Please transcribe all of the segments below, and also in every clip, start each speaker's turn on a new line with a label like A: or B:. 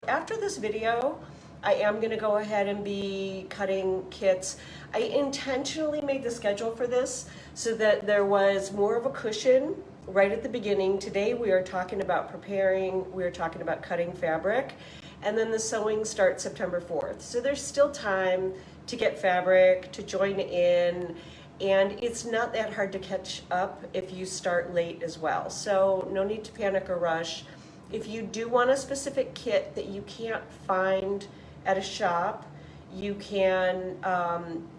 A: After this video, I am going to go ahead and be cutting kits. I intentionally made the schedule for this so that there was more of a cushion right at the beginning. Today we are talking about preparing, we are talking about cutting fabric, and then the sewing starts September 4th. So there's still time to get fabric, to join in, and it's not that hard to catch up if you start late as well. So no need to panic or rush. If you do want a specific kit that you can't find at a shop, you can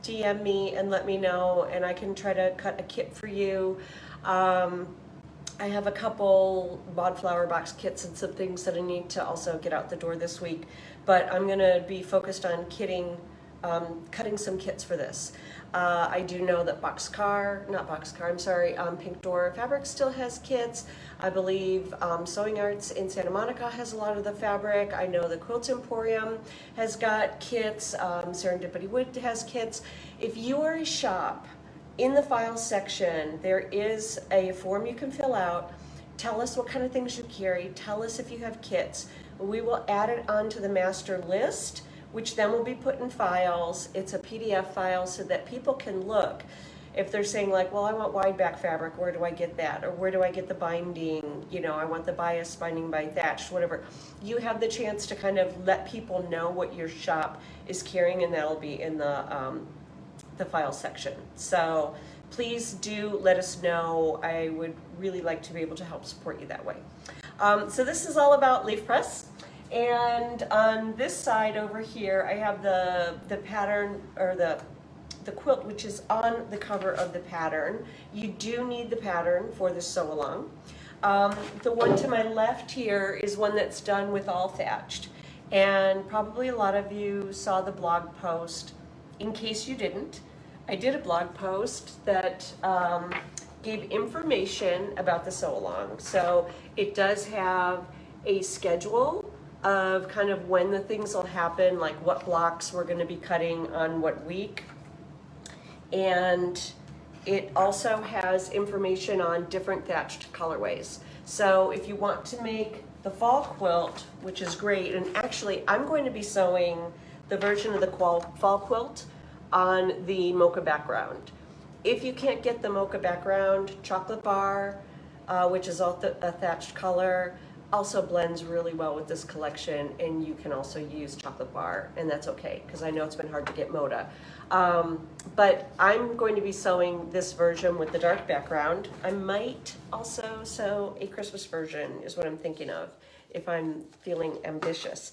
A: DM me and let me know, and I can try to cut a kit for you. I have a couple mod flower box kits and some things that I need to also get out the door this week, but I'm gonna be focused on cutting some kits for this. I do know that Pink Door Fabric still has kits. I believe Sewing Arts in Santa Monica has a lot of the fabric. I know the Quilt Emporium has got kits. Serendipity Wood has kits. If you are a shop, in the files section, there is a form you can fill out. Tell us what kind of things you carry. Tell us if you have kits. We will add it onto the master list, which then will be put in files. It's a PDF file so that people can look. If they're saying like, well, I want wide back fabric, where do I get that? Or where do I get the binding? You know, I want the bias binding by thatch, whatever. You have the chance to kind of let people know what your shop is carrying, and that'll be in the file section. So please do let us know. I would really like to be able to help support you that way. So this is all about leaf press. And on this side over here, I have the pattern, or the quilt, which is on the cover of the pattern. You do need the pattern for the sew along. The one to my left here is one that's done with all thatched. And probably a lot of you saw the blog post. In case you didn't, I did a blog post that gave information about the sew along. So it does have a schedule of kind of when the things will happen, like what blocks we're going to be cutting on what week. And it also has information on different thatched colorways. So if you want to make the fall quilt, which is great, and actually I'm going to be sewing the version of the fall quilt on the mocha background. If you can't get the mocha background, chocolate bar, which is all a thatched color, also blends really well with this collection, and you can also use chocolate bar, and that's okay, because I know it's been hard to get Moda. But I'm going to be sewing this version with the dark background. I might also sew a Christmas version, is what I'm thinking of, if I'm feeling ambitious.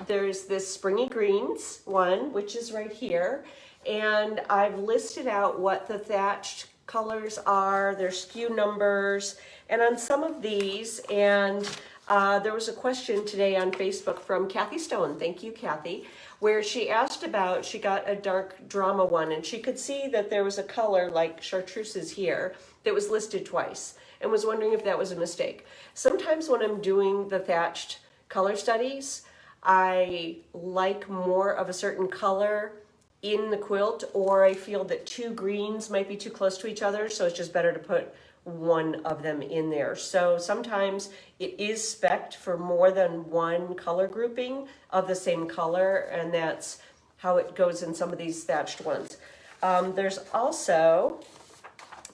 A: There's this Springy Greens one, which is right here, and I've listed out what the thatched colors are, their SKU numbers, and on some of these, and there was a question today on Facebook from Kathy Stone, thank you Kathy, where she asked about, she got a dark drama one, and she could see that there was a color like chartreuses here that was listed twice, and was wondering if that was a mistake. Sometimes when I'm doing the thatched color studies, I like more of a certain color in the quilt, or I feel that two greens might be too close to each other, so it's just better to put one of them in there. So sometimes it is spec'd for more than one color grouping of the same color, and that's how it goes in some of these thatched ones. There's also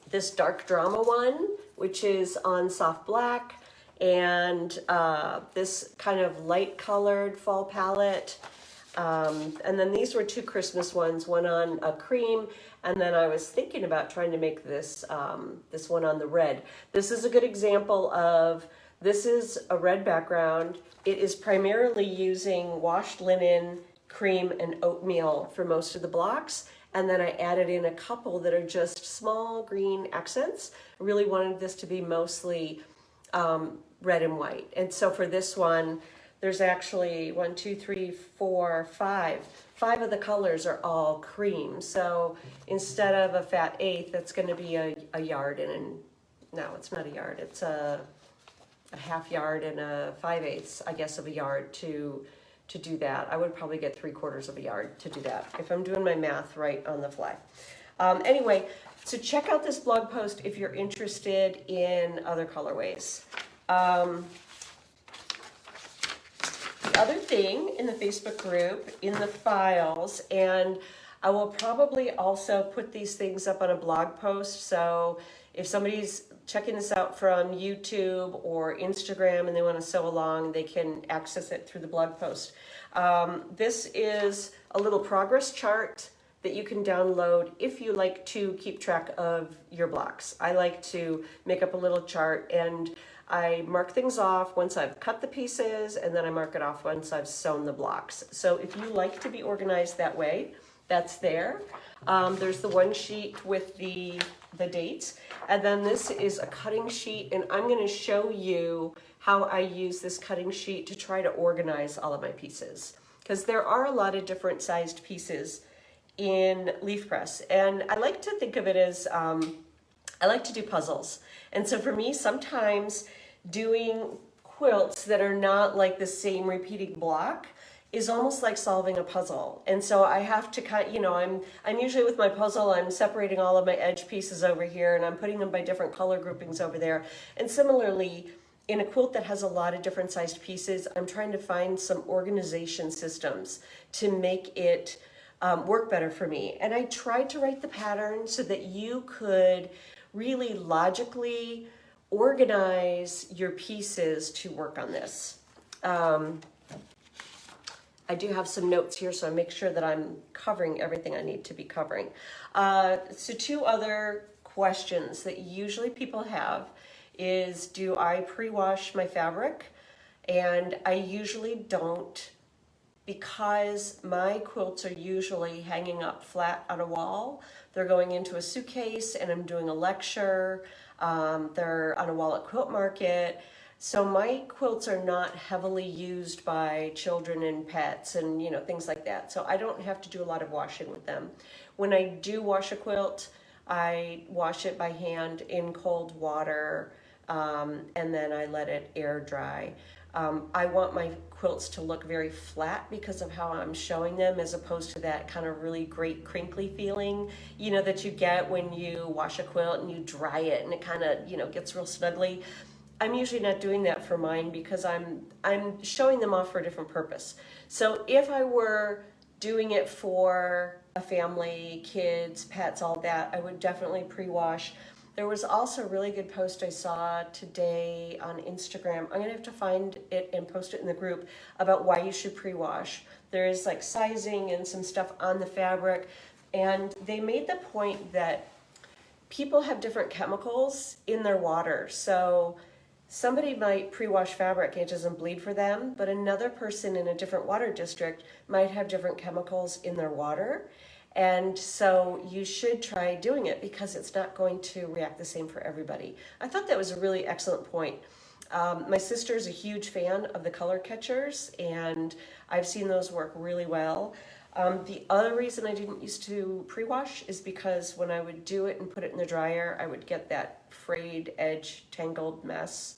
A: this dark drama one, which is on soft black, and this kind of light colored fall palette. And then these were two Christmas ones, one on a cream, and then I was thinking about trying to make this this one on the red. This is a good example of, this is a red background. It is primarily using washed linen, cream, and oatmeal for most of the blocks. And then I added in a couple that are just small green accents. I really wanted this to be mostly red and white. And so for this one, there's actually 1, 2, 3, 4, 5. 5 of the colors are all cream. So instead of a fat eighth, that's going to be a yard and no, it's not a yard. It's a half yard and a 5/8, I guess, of a yard to do that. I would probably get 3/4 of a yard to do that if I'm doing my math right on the fly. Anyway, so check out this blog post if you're interested in other colorways. other thing in the Facebook group, in the files, and I will probably also put these things up on a blog post. So if somebody's checking this out from YouTube or Instagram and they want to sew along, they can access it through the blog post. This is a little progress chart that you can download if you like to keep track of your blocks. I like to make up a little chart and I mark things off once I've cut the pieces, and then I mark it off once I've sewn the blocks. So if you like to be organized that way, that's there. There's the one sheet with the dates, and then this is a cutting sheet, and I'm going to show you how I use this cutting sheet to try to organize all of my pieces, because there are a lot of different sized pieces in leaf press, and I like to think of it as I like to do puzzles. And so for me, sometimes doing quilts that are not like the same repeating block is almost like solving a puzzle. And so I have to kind, you know, I'm usually with my puzzle, I'm separating all of my edge pieces over here and I'm putting them by different color groupings over there. And similarly, in a quilt that has a lot of different sized pieces, I'm trying to find some organization systems to make it work better for me. And I tried to write the pattern so that you could really logically organize your pieces to work on this. I do have some notes here, so I make sure that I'm covering everything I need to be covering. So two other questions that usually people have is, do I pre-wash my fabric? And I usually don't, because my quilts are usually hanging up flat on a wall. They're going into a suitcase and I'm doing a lecture. They're on a wall at Quilt Market. So my quilts are not heavily used by children and pets and, you know, things like that. So I don't have to do a lot of washing with them. When I do wash a quilt, I wash it by hand in cold water, and then I let it air dry. I want my quilts to look very flat because of how I'm showing them, as opposed to that kind of really great crinkly feeling, you know, that you get when you wash a quilt and you dry it and it kind of, you know, gets real snuggly. I'm usually not doing that for mine because I'm showing them off for a different purpose. So if I were doing it for a family, kids, pets, all that, I would definitely pre-wash. There was also a really good post I saw today on Instagram. I'm gonna have to find it and post it in the group about why you should pre-wash. There is like sizing and some stuff on the fabric, and they made the point that people have different chemicals in their water. So somebody might pre-wash fabric and it doesn't bleed for them, but another person in a different water district might have different chemicals in their water. And so you should try doing it because it's not going to react the same for everybody. I thought that was a really excellent point. My sister is a huge fan of the color catchers, and I've seen those work really well. The other reason I didn't used to pre-wash is because when I would do it and put it in the dryer, I would get that frayed edge tangled mess,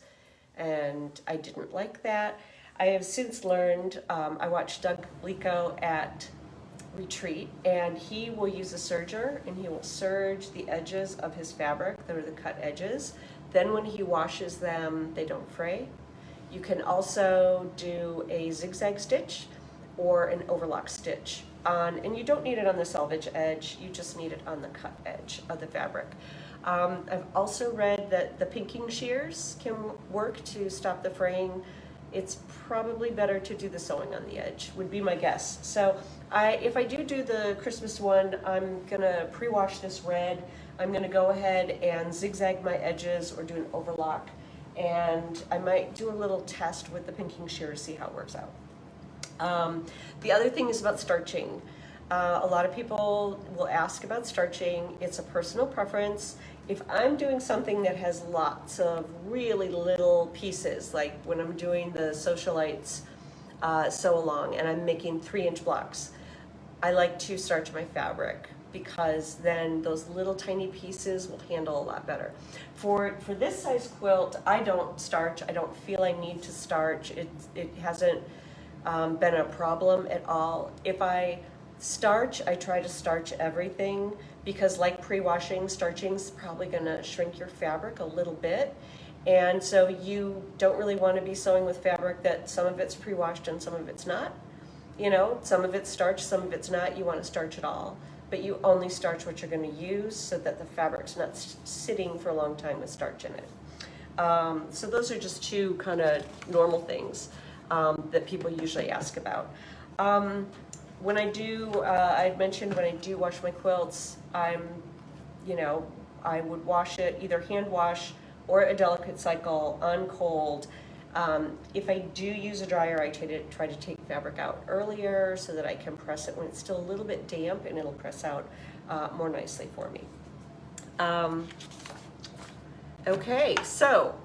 A: and I didn't like that. I have since learned, I watched Doug Lico at Retreat, and he will use a serger and he will serge the edges of his fabric that are the cut edges. Then when he washes them, they don't fray. You can also do a zigzag stitch or an overlock stitch on, and you don't need it on the selvage edge, you just need it on the cut edge of the fabric. I've also read that the pinking shears can work to stop the fraying. It's probably better to do the sewing on the edge, would be my guess. So if I do the Christmas one, I'm gonna pre-wash this red. I'm gonna go ahead and zigzag my edges or do an overlock. And I might do a little test with the pinking shears, see how it works out. The other thing is about starching. A lot of people will ask about starching. It's a personal preference. If I'm doing something that has lots of really little pieces, like when I'm doing the socialites sew along and I'm making 3-inch blocks, I like to starch my fabric because then those little tiny pieces will handle a lot better. For this size quilt, I don't starch. I don't feel I need to starch. It hasn't been a problem at all. If I starch, I try to starch everything because, like pre-washing, starching's probably gonna shrink your fabric a little bit. And so you don't really want to be sewing with fabric that some of it's pre-washed and some of it's not. You know, some of it's starch, some of it's not. You want to starch it all, but you only starch what you're going to use so that the fabric's not sitting for a long time with starch in it. So those are just two kind of normal things that people usually ask about. When I do, I mentioned when I do wash my quilts, I would wash it, either hand wash or a delicate cycle on cold. If I do use a dryer, I try to take fabric out earlier so that I can press it when it's still a little bit damp, and it'll press out more nicely for me. Okay, so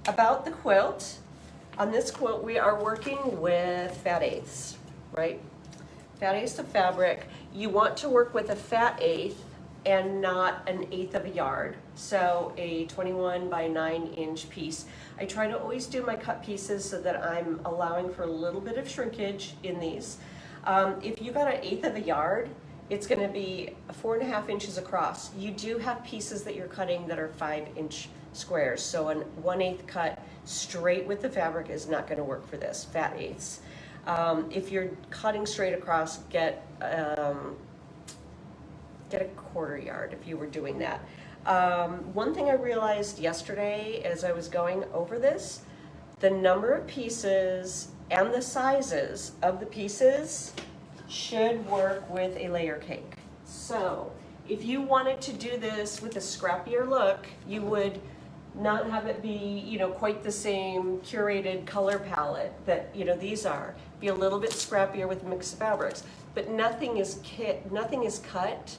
A: about the quilt. On this quilt, we are working with fat eighths, right? Fat eighths of fabric. You want to work with a fat eighth and not an eighth of a yard. So a 21 by 9-inch piece. I try to always do my cut pieces so that I'm allowing for a little bit of shrinkage in these. If you got an eighth of a yard, it's going to be 4.5 inches across. You do have pieces that you're cutting that are 5-inch squares. So an 1/8 cut straight with the fabric is not going to work for this, fat eighths. If you're cutting straight across, get a 1/4 yard if you were doing that. One thing I realized yesterday as I was going over this, the number of pieces and the sizes of the pieces should work with a layer cake. So if you wanted to do this with a scrappier look, you would not have it be, quite the same curated color palette that, these are. Be a little bit scrappier with mixed fabrics, but nothing is cut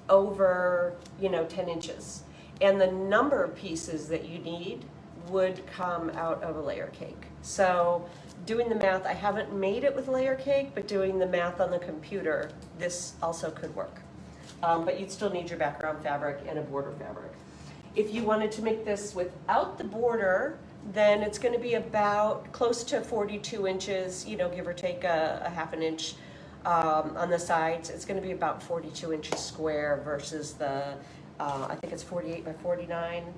A: over, 10 inches. And the number of pieces that you need would come out of a layer cake. So doing the math, I haven't made it with layer cake, but doing the math on the computer, this also could work. But you'd still need your background fabric and a border fabric. If you wanted to make this without the border, then it's going to be about close to 42 inches, give or take a 1/2 inch on the sides. It's going to be about 42 inches square versus the, I think it's 48 by 49,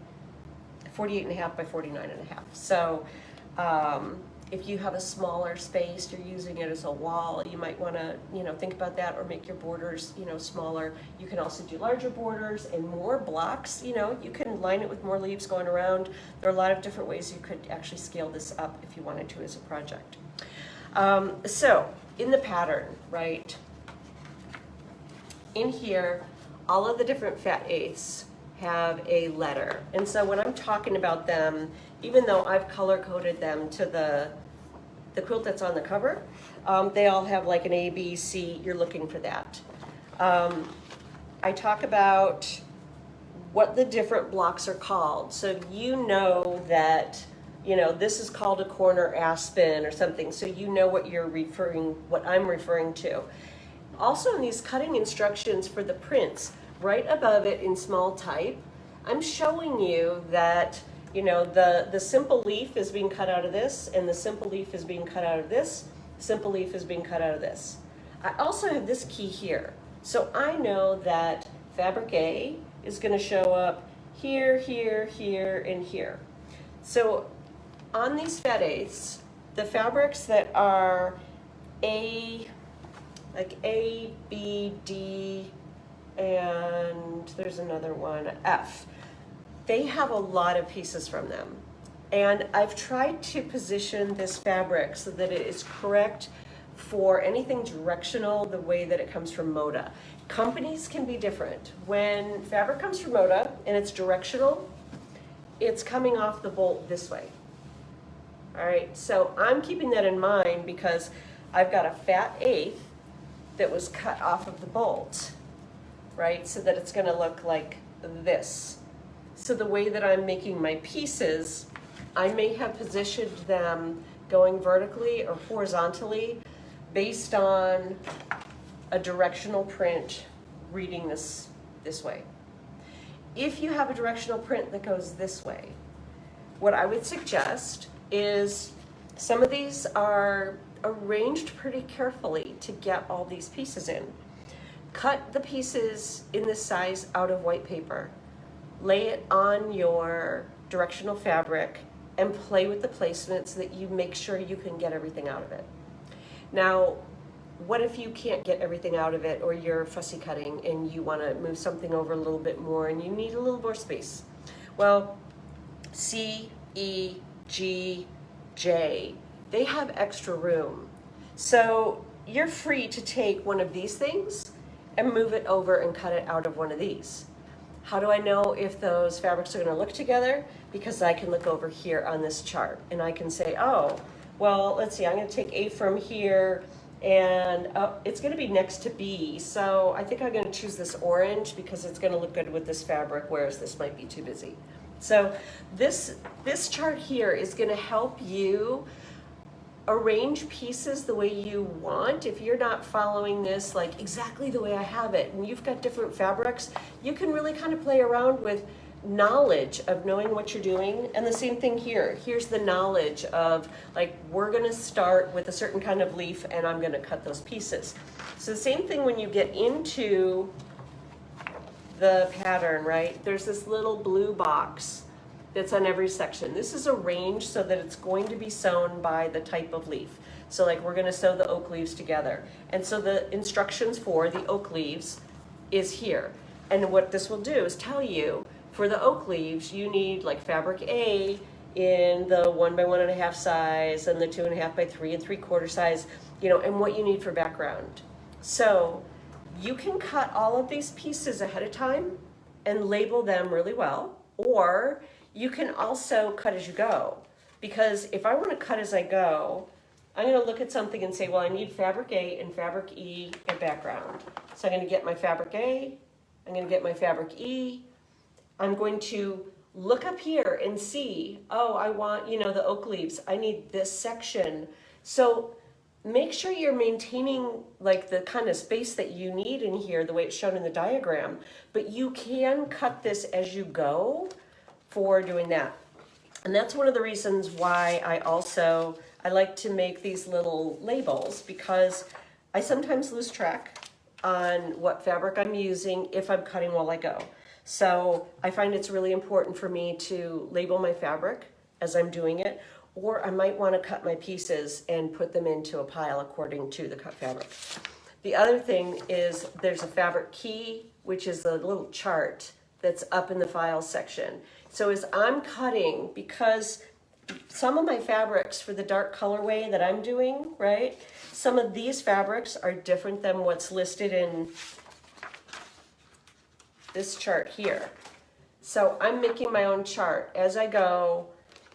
A: 48.5 by 49.5. So if you have a smaller space, you're using it as a wall, you might want to, think about that, or make your borders, smaller. You can also do larger borders and more blocks. You can line it with more leaves going around. There are a lot of different ways you could actually scale this up if you wanted to as a project. So in the pattern, right, in here, all of the different fat eighths have a letter. And so when I'm talking about them, even though I've color coded them to the quilt that's on the cover, they all have like an A, B, C. You're looking for that. I talk about what the different blocks are called. So you know that, this is called a corner aspen or something. So you know what I'm referring to. Also in these cutting instructions for the prints, right above it in small type, I'm showing you that the simple leaf is being cut out of this, and the simple leaf is being cut out of this, simple leaf is being cut out of this. I also have this key here. So I know that fabric A is going to show up here, here, here, and here. So on these fat eighths, the fabrics that are A, like A, B, D, and there's another one, F. They have a lot of pieces from them. And I've tried to position this fabric so that it is correct for anything directional the way that it comes from Moda. Companies can be different. When fabric comes from Moda and it's directional, it's coming off the bolt this way. All right, so I'm keeping that in mind because I've got a fat eighth that was cut off of the bolt, right? So that it's gonna look like this. So the way that I'm making my pieces, I may have positioned them going vertically or horizontally based on a directional print reading this way. If you have a directional print that goes this way, what I would suggest is some of these are arranged pretty carefully to get all these pieces in. Cut the pieces in this size out of white paper. Lay it on your directional fabric and play with the placement so that you make sure you can get everything out of it. Now, what if you can't get everything out of it, or you're fussy cutting and you want to move something over a little bit more and you need a little more space? Well, C, E, G, J, they have extra room. So you're free to take one of these things and move it over and cut it out of one of these. How do I know if those fabrics are going to look together? Because I can look over here on this chart and I can say, oh, well, let's see, I'm going to take A from here and it's going to be next to B. So I think I'm going to choose this orange because it's going to look good with this fabric, whereas this might be too busy. So this chart here is going to help you arrange pieces the way you want. If you're not following this like exactly the way I have it, and you've got different fabrics, you can really kind of play around with knowledge of knowing what you're doing. And the same thing here. Here's the knowledge of like, we're gonna start with a certain kind of leaf and I'm gonna cut those pieces. So the same thing when you get into the pattern, right? There's this little blue box that's on every section. This is arranged so that it's going to be sewn by the type of leaf. So like we're gonna sew the oak leaves together. And so the instructions for the oak leaves is here. And what this will do is tell you, for the oak leaves, you need like fabric A in the 1 by 1.5 size and the 2.5 by 3 3/4 size, you know, and what you need for background. So you can cut all of these pieces ahead of time and label them really well, or you can also cut as you go. Because if I want to cut as I go, I'm going to look at something and say, well, I need fabric A and fabric E and background. So I'm going to get my fabric A, I'm going to get my fabric E, I'm going to look up here and see, oh, I want, you know, the oak leaves, I need this section. So make sure you're maintaining like the kind of space that you need in here, the way it's shown in the diagram, but you can cut this as you go for doing that. And that's one of the reasons why I like to make these little labels, because I sometimes lose track on what fabric I'm using if I'm cutting while I go. So I find it's really important for me to label my fabric as I'm doing it, or I might want to cut my pieces and put them into a pile according to the cut fabric. The other thing is there's a fabric key, which is a little chart that's up in the files section. So as I'm cutting, because some of my fabrics for the dark colorway that I'm doing, right, some of these fabrics are different than what's listed in this chart here. So I'm making my own chart. As I go,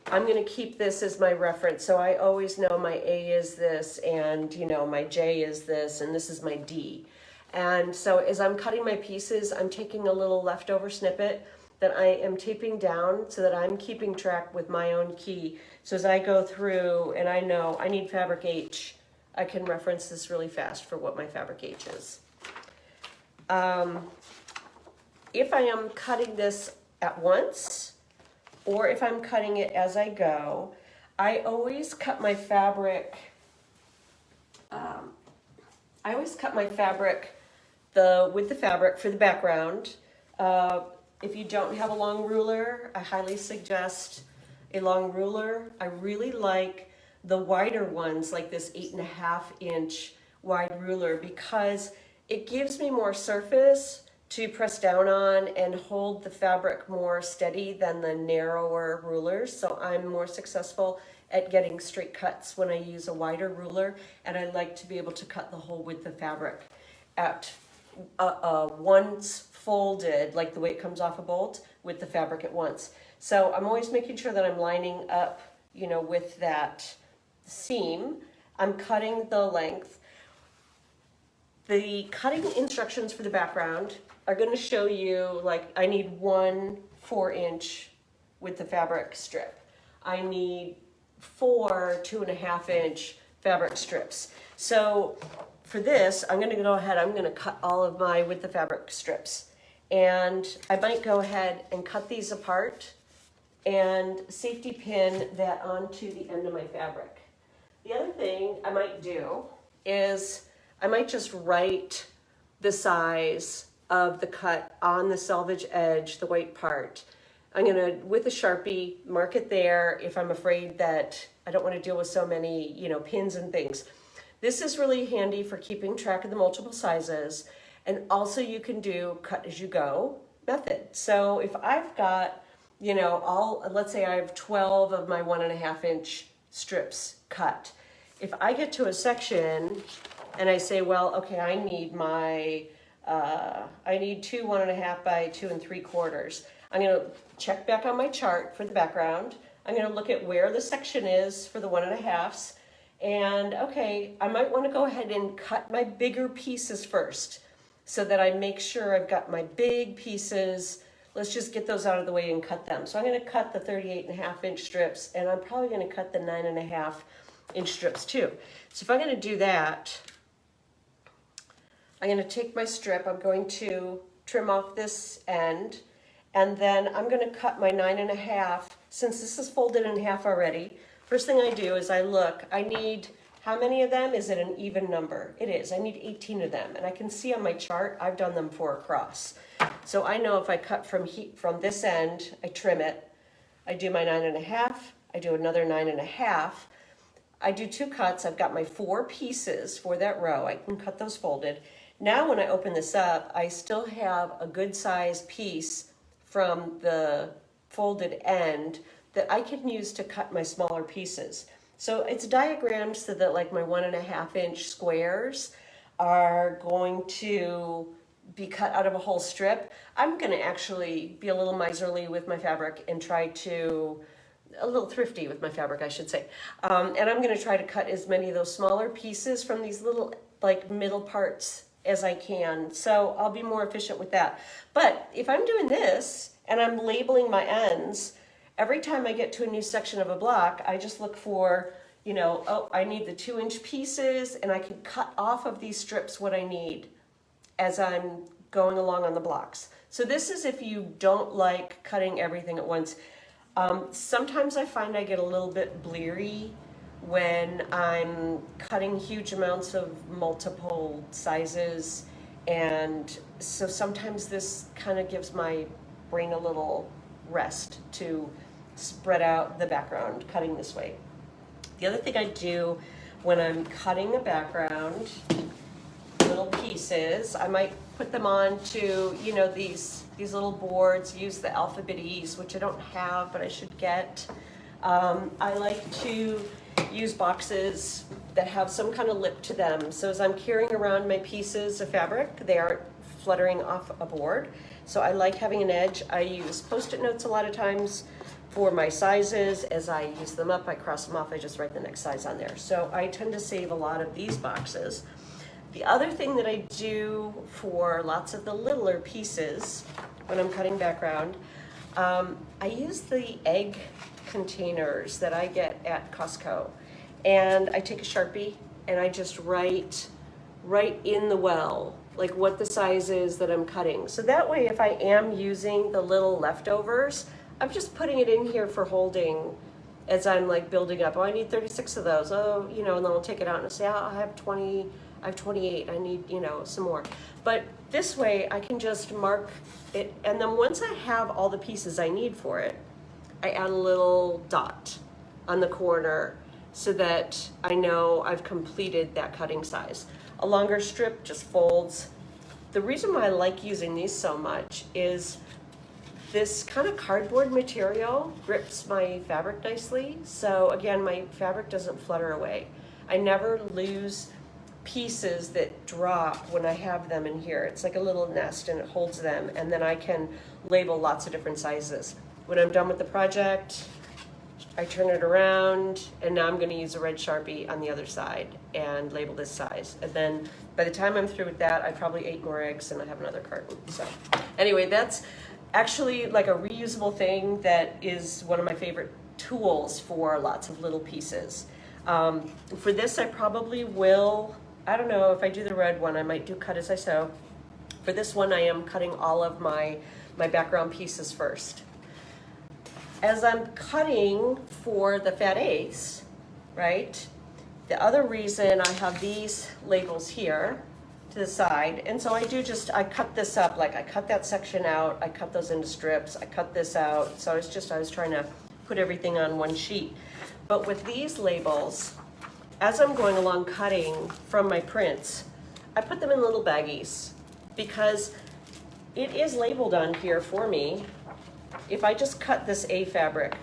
A: I'm going to keep this as my reference. So I always know my A is this, and you know, my J is this, and this is my D. And so as I'm cutting my pieces, I'm taking a little leftover snippet that I am taping down so that I'm keeping track with my own key. So as I go through and I know I need fabric H, I can reference this really fast for what my fabric H is. If I am cutting this at once, or if I'm cutting it as I go, I always cut my fabric, with the fabric for the background. If you don't have a long ruler, I highly suggest a long ruler. I really like the wider ones, like this 8.5 inch wide ruler, because it gives me more surface to press down on and hold the fabric more steady than the narrower rulers. So I'm more successful at getting straight cuts when I use a wider ruler, and I like to be able to cut the whole width of fabric at once folded, like the way it comes off a bolt, with the fabric at once. So I'm always making sure that I'm lining up, you know, with that seam. I'm cutting the length. The cutting instructions for the background are going to show you, like, I need 1 4-inch with the fabric strip. I need 4 2.5-inch fabric strips. So for this, I'm going to go ahead, I'm going to cut all of my with the fabric strips. And I might go ahead and cut these apart and safety pin that onto the end of my fabric. The other thing I might do is I might just write the size of the cut on the selvage edge, the white part, I'm gonna, with a Sharpie, mark it there if I'm afraid that I don't want to deal with so many, pins and things. This is really handy for keeping track of the multiple sizes. And also you can do cut as you go method. So if I've got, let's say I have 12 of my 1.5 inch strips cut. If I get to a section and I say, well, okay, I need two 1.5 by 2 3/4. I'm going to check back on my chart for the background. I'm going to look at where the section is for the 1.5s. And okay, I might want to go ahead and cut my bigger pieces first so that I make sure I've got my big pieces. Let's just get those out of the way and cut them. So I'm going to cut the 38.5 inch strips, and I'm probably going to cut the 9.5 inch strips too. So if I'm going to do that, I'm going to take my strip, I'm going to trim off this end, and then I'm going to cut my 9.5. Since this is folded in half already, first thing I do is I look, I need, how many of them? Is it an even number? It is. I need 18 of them. And I can see on my chart, I've done them 4 across. So I know if I cut from this end, I trim it, I do my 9.5, I do another 9.5, I do 2 cuts, I've got my 4 pieces for that row, I can cut those folded. Now when I open this up, I still have a good size piece from the folded end that I can use to cut my smaller pieces. So it's diagrammed so that like my 1.5 inch squares are going to be cut out of a whole strip. I'm gonna actually be a little miserly with my fabric and try to, a little thrifty with my fabric, I should say. And I'm gonna try to cut as many of those smaller pieces from these little like middle parts as I can. So I'll be more efficient with that. But if I'm doing this and I'm labeling my ends, every time I get to a new section of a block, I just look for, oh, I need the 2 inch pieces, and I can cut off of these strips what I need as I'm going along on the blocks. So this is if you don't like cutting everything at once. Sometimes I find I get a little bit bleary when I'm cutting huge amounts of multiple sizes, and so sometimes this kind of gives my brain a little rest to spread out the background cutting this way. The other thing I do when I'm cutting a background, little pieces, I might put them onto, these little boards, use the alphabetese, which I don't have, but I should get. I like to use boxes that have some kind of lip to them. So as I'm carrying around my pieces of fabric, they aren't fluttering off a board. So I like having an edge. I use Post-it notes a lot of times for my sizes. As I use them up, I cross them off, I just write the next size on there. So I tend to save a lot of these boxes. The other thing that I do for lots of the littler pieces when I'm cutting background, I use the egg containers that I get at Costco. And I take a Sharpie and I just write in the well, like what the size is that I'm cutting. So that way, if I am using the little leftovers, I'm just putting it in here for holding as I'm like building up. Oh, I need 36 of those. Oh, and then I'll take it out and say, oh, I have 20, I have 28. I need, some more. But this way I can just mark it. And then once I have all the pieces I need for it, I add a little dot on the corner so that I know I've completed that cutting size. A longer strip just folds. The reason why I like using these so much is this kind of cardboard material grips my fabric nicely. So again, my fabric doesn't flutter away. I never lose pieces that drop when I have them in here. It's like a little nest and it holds them, and then I can label lots of different sizes. When I'm done with the project, I turn it around, and now I'm going to use a red Sharpie on the other side and label this size. And then by the time I'm through with that, I probably ate more eggs and I have another carton. So anyway, that's actually like a reusable thing that is one of my favorite tools for lots of little pieces. For this, I probably will, I don't know, if I do the red one, I might do cut as I sew. For this one, I am cutting all of my background pieces first. As I'm cutting for the fat ace, right, the other reason I have these labels here to the side. And so I cut this up, like I cut that section out, I cut those into strips, I cut this out. So I was trying to put everything on one sheet. But with these labels, as I'm going along cutting from my prints, I put them in little baggies because it is labeled on here for me. If I just cut this A fabric,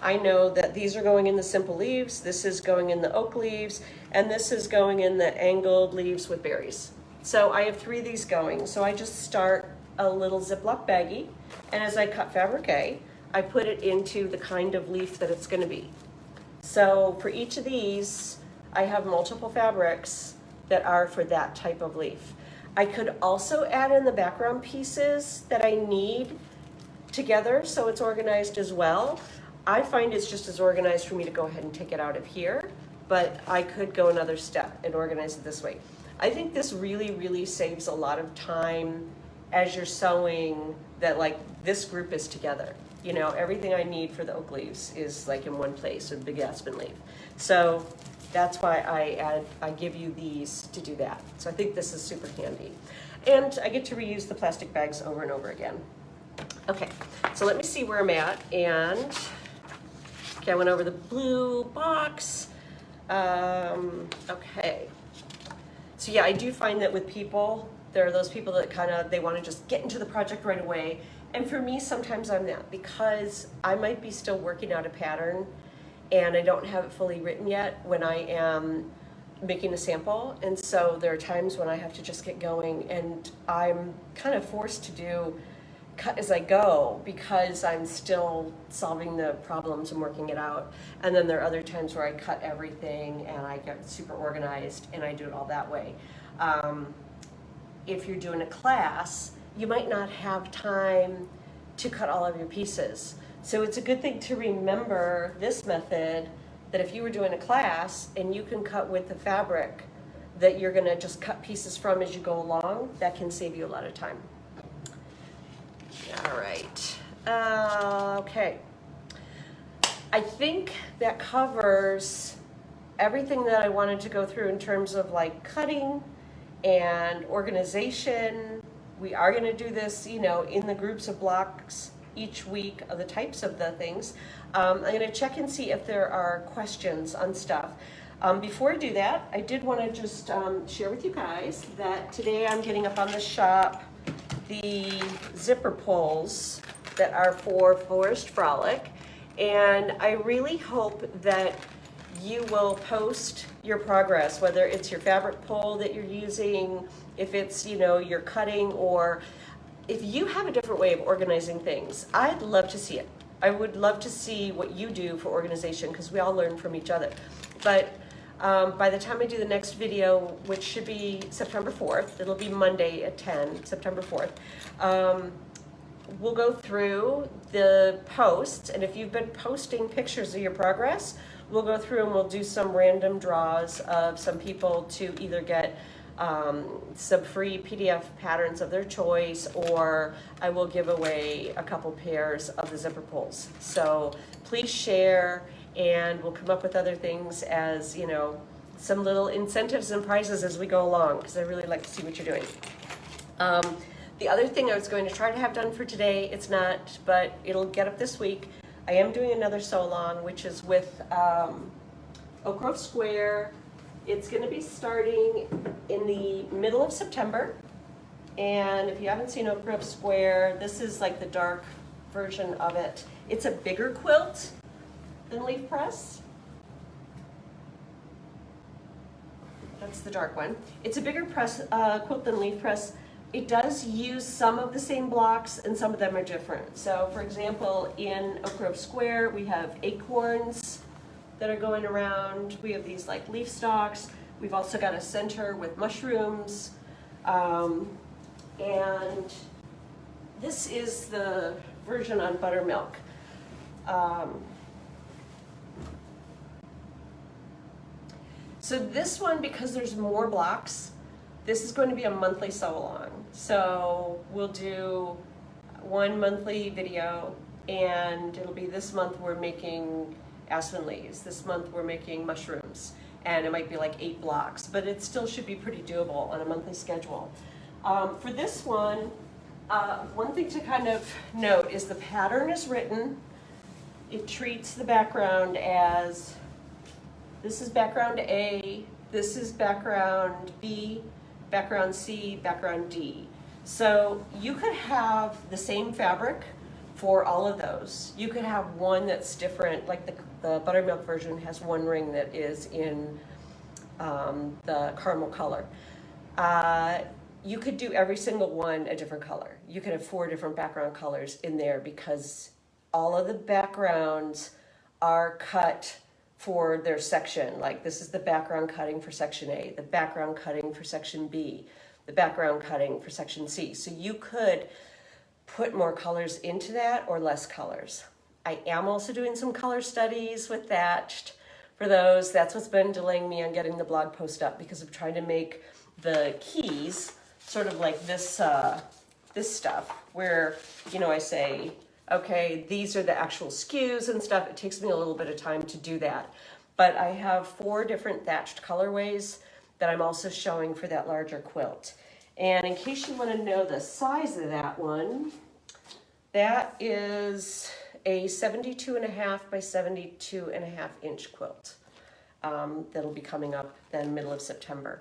A: I know that these are going in the simple leaves, this is going in the oak leaves, and this is going in the angled leaves with berries. So I have 3 of these going. So I just start a little Ziploc baggie, and as I cut fabric A, I put it into the kind of leaf that it's gonna be. So for each of these, I have multiple fabrics that are for that type of leaf. I could also add in the background pieces that I need together so it's organized as well. I find it's just as organized for me to go ahead and take it out of here, but I could go another step and organize it this way. I think this really, really saves a lot of time as you're sewing, that like this group is together. You know, everything I need for the oak leaves is like in one place, or the big aspen leaf. So that's why I give you these to do that. So I think this is super handy. And I get to reuse the plastic bags over and over again. Okay, so let me see where I'm at. And okay, I went over the blue box. Okay. So yeah, I do find that with people, there are those people that they want to just get into the project right away. And for me, sometimes I'm that, because I might be still working out a pattern and I don't have it fully written yet when I am making a sample. And so there are times when I have to just get going, and I'm kind of forced to cut as I go because I'm still solving the problems and working it out. And then there are other times where I cut everything and I get super organized and I do it all that way. If you're doing a class, you might not have time to cut all of your pieces. So it's a good thing to remember this method, that if you were doing a class and you can cut with the fabric that you're gonna just cut pieces from as you go along, that can save you a lot of time. All right, okay. I think that covers everything that I wanted to go through in terms of like cutting and organization. We are going to do this, you know, in the groups of blocks each week of the types of the things. I'm going to check and see if there are questions on stuff. Before I do that, I did want to just share with you guys that today I'm getting up on the shop the zipper pulls that are for Forest Frolic, and I really hope that you will post your progress, whether it's your fabric pull that you're using, if it's, you know, you're cutting, or if you have a different way of organizing things. I'd love to see it. I would love to see what you do for organization, because we all learn from each other. But by the time I do the next video, which should be September 4th, it'll be Monday at 10, September 4th, we'll go through the posts, and if you've been posting pictures of your progress, we'll go through and we'll do some random draws of some people to either get some free PDF patterns of their choice, or I will give away a couple pairs of the zipper pulls. So please share, and we'll come up with other things as, you know, some little incentives and prizes as we go along, because I really like to see what you're doing. The other thing I was going to try to have done for today, it's not, but it'll get up this week. I am doing another sew along, which is with Oak Grove Square. It's going to be starting in the middle of September. And if you haven't seen Oak Grove Square, this is like the dark version of it. It's a bigger quilt than Leaf Press. That's the dark one. It's a bigger quilt than Leaf Press. It does use some of the same blocks, and some of them are different. So for example, in Oak Grove Square, we have acorns that are going around. We have these like leaf stalks. We've also got a center with mushrooms. And this is the version on buttermilk. So this one, because there's more blocks, this is going to be a monthly sew along. So we'll do one monthly video, and it'll be this month we're making aspen leaves. This month we're making mushrooms. and it might be like 8 blocks, but it still should be pretty doable on a monthly schedule. For this one, one thing to kind of note is the pattern is written. It treats the background as, this is background A, this is background B, background C, background D. So you could have the same fabric for all of those. You could have one that's different, like the buttermilk version has one ring that is in the caramel color. You could do every single one a different color. You could have 4 different background colors in there because all of the backgrounds are cut for their section. Like this is the background cutting for section A, the background cutting for section B, the background cutting for section C. So you could put more colors into that or less colors. I am also doing some color studies with Thatched for those. That's what's been delaying me on getting the blog post up because I'm trying to make the keys sort of like this, this stuff where, you know, I say, okay, these are the actual SKUs and stuff. It takes me a little bit of time to do that. But I have 4 different thatched colorways that I'm also showing for that larger quilt. And in case you want to know the size of that one, that is a 72.5 by 72.5 inch quilt. That'll be coming up then middle of September.